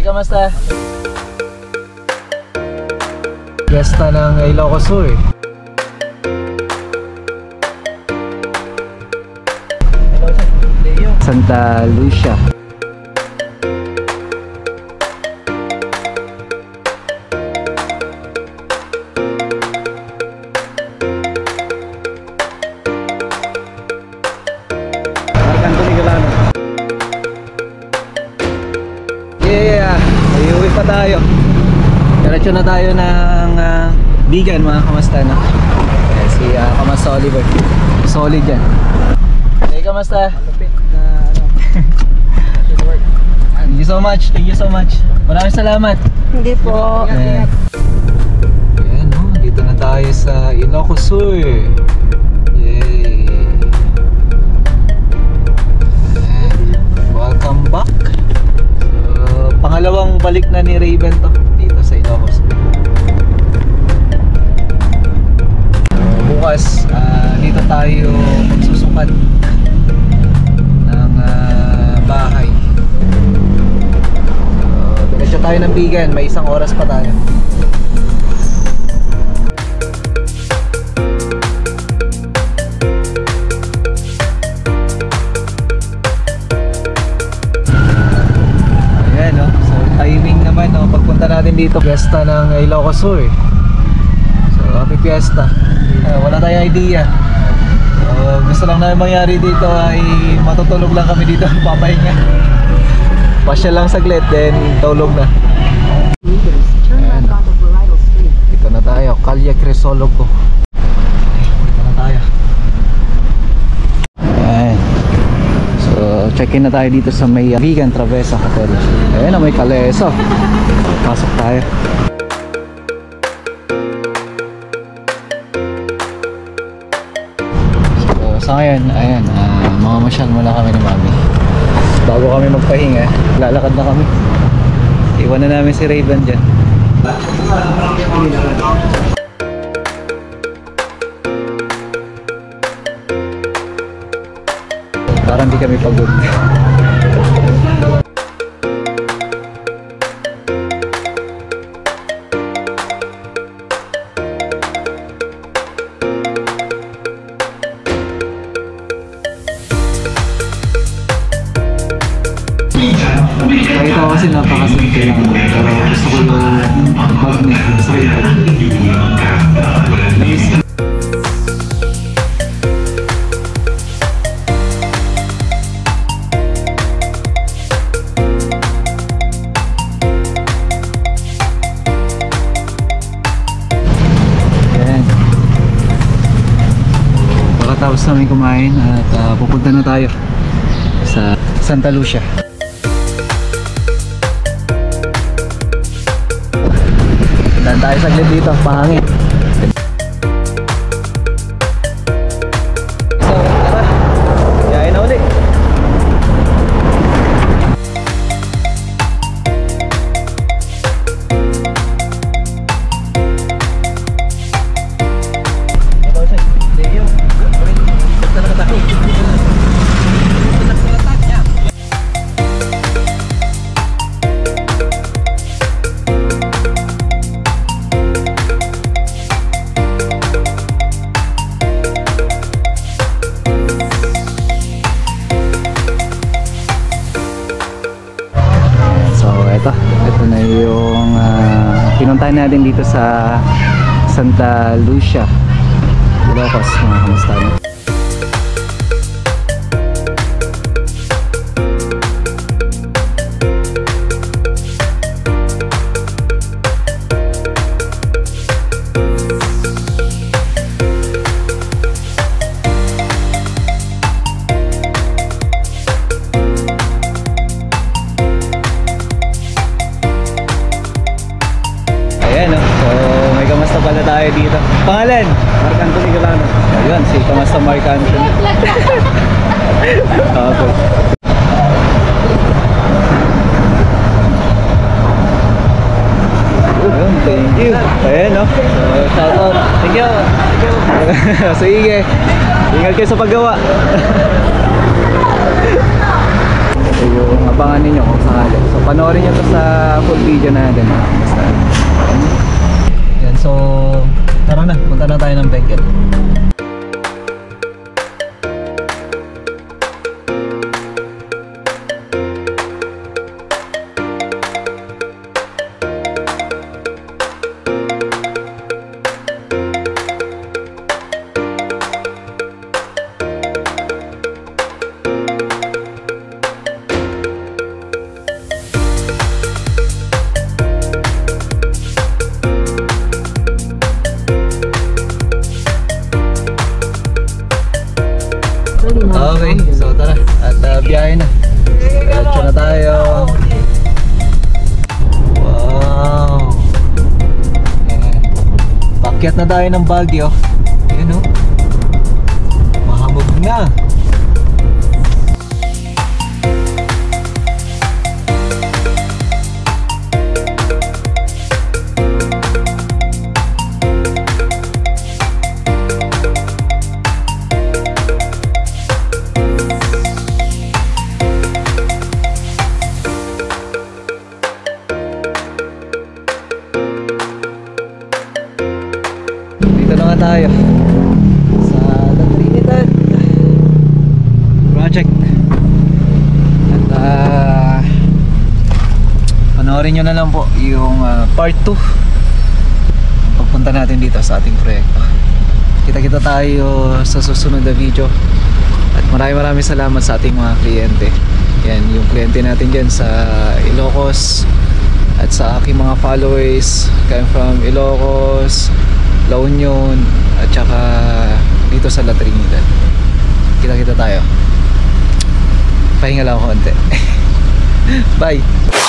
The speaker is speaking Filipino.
Hey, kamusta? Fiesta ng Ilocos Sur. Santa Lucia. Yeah, iuwi pa tayo. Diretso na tayo ng Bigan, mga kamusta na. Si Kamusta Oliver. Solid yan. Hey, kamusta? Malupit na Thank you so much, thank you so much. Maraming salamat. Hindi po. Ayan, no, dito na tayo sa Ilocos Sur. Yay. Welcome back. So, pangalawang balik na ni Raven to dito sa Ilocos. Bukas dito tayo magsusukat ng bahay. Diretso tayo ng Bigan, may isang oras pa tayo. Ayan, no? So timing naman, no? Pagpunta natin dito, fiesta ng Ilocos Sur. So happy fiesta. Wala tayong idea. Gusto lang namin mangyari dito ay matutulog lang kami dito, papahinga. Pasya lang saglit, then tulog na. Ayan. Dito na tayo, Calle Crisologo. Dito na tayo. Ayan. So check-in na tayo dito sa may Vegan Travesa Hotel. Ayan na, may kalesa. Pasok tayo. So ngayon, ayan, mamamasyal muna kami ni Mami. Bago kami magpahinga, lalakad na kami. Iwan na namin si Raven dyan. Parang di kami pagod. Kahit ako kasi napakasimple lang, pero gusto ko yung magnet sa iPad. Ayan. Pagkatapos namin kumain at pupunta na tayo sa Santa Lucia. Dan tayo saglit dito, pahangin. So, tara. Yain na ulit. Ito na yung pinuntahan natin dito sa Santa Lucia, Ilocos, mga kamusta na. Pala tayo dito. Pangalan? Mark Anthony Galano. Ayun, si Kamusta Mark Anthony. Okay. Ayun, thank you. Ayan, no? So, shout out. Thank you. Sige. Ingat kayo sa paggawa. So yung abangan ninyo kung sakali. So panoorin nyo to sa full video natin. Basta Yan, so tara na, punta na tayo ng Benguet. Okay, so tara, at biyahe na. Diretso na tayo. Wow. Ayan. Pakyat na tayo ng Baguio. Ayan o. Mahamog na. Dito na nga tayo sa La Trinidad Project. At panoorin nyo na lang po yung part 2 pagpunta natin dito sa ating proyekto. Kita-kita tayo sa susunod na video. At maraming salamat sa ating mga kliyente. Yan, yung kliyente natin dyan sa Ilocos at sa aking mga followers coming from Ilocos, La Union, at saka dito sa La Trinidad. Kita-kita tayo. Pahinga lang ako konti. Bye!